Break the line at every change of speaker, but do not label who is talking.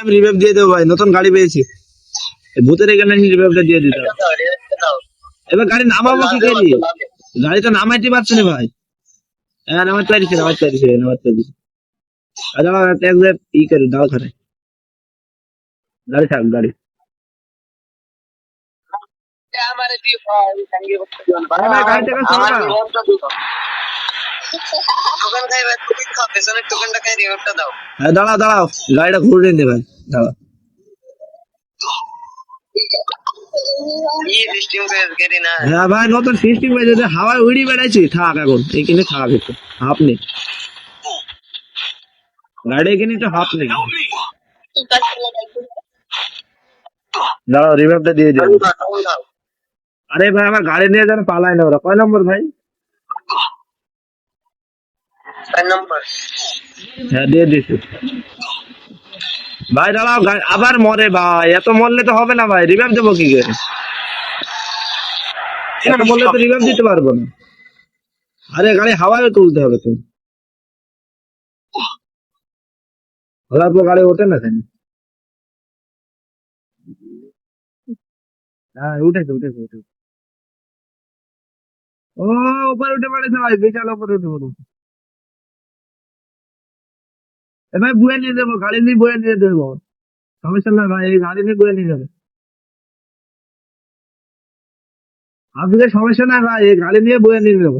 আমি রিভাইভ দিয়ে দেবো ভাই, নতুন গাড়ি পেয়েছি। ভূতের এখানে রিভাইভটা দিয়ে দিতে হবে। এবার গাড়ি নামাবো কি করি? গাড়িটা নামাইতে পারছি না ভাই। হ্যাঁ নামাতে পারিস, নামাতে পারিস, নামাতে পারিস। আচ্ছা ই করি দাও ধরে গাড়ি থাক গাড়ি। ভাই ভাই গাড়ি থেকে সরো না। হ্যাঁ দাঁড়াও দাঁড়াও, গাড়িটা ঘুরে নিতে ভাই, দাঁড়াও। হ্যাঁ ভাই নতুন সিস্টেম হয়েছে, হাওয়ায় উড়ি বেড়াইছি, থাক এখন এইখানে থাক একটু, হাফ নেই গাড়ি, এখানে একটু হাফ নেই। দাঁড়াও রিভাইভটা দিয়ে দিও। আরে ভাই আমার গাড়ি নিয়ে যেন পালায় না ওরা। কয় নম্বর ভাই? হ্যাঁ দিয়ে দিচ্ছি ভাই। দাঁড়াও আবার মরে ভাই, এত মরলে তো হবে না ভাই, রিভাইভ দেবো কি করে? এত মরলে তো রিভাইভ দিতে পারবো না। আরে গাড়ি হাওয়ায় তুলতে হবে তো, হঠাৎ করে গাড়ি ওঠে না কেন? হ্যাঁ উঠেছে উঠেছে উঠেছে। ও উপরে উঠে পড়েছে ভাই, বিশাল উপরে উঠে পড়েছে। এ ভাই বয়ে নিয়ে যাবো, গাড়ি নিয়ে বয়ে নিয়ে যাবো, সমস্যা না ভাই, এই গাড়ি নিয়ে বয়ে নিয়ে যাবে। আপনাদের সমস্যা নাই ভাই, এই গাড়ি নিয়ে বয়ে নিয়ে যাবো।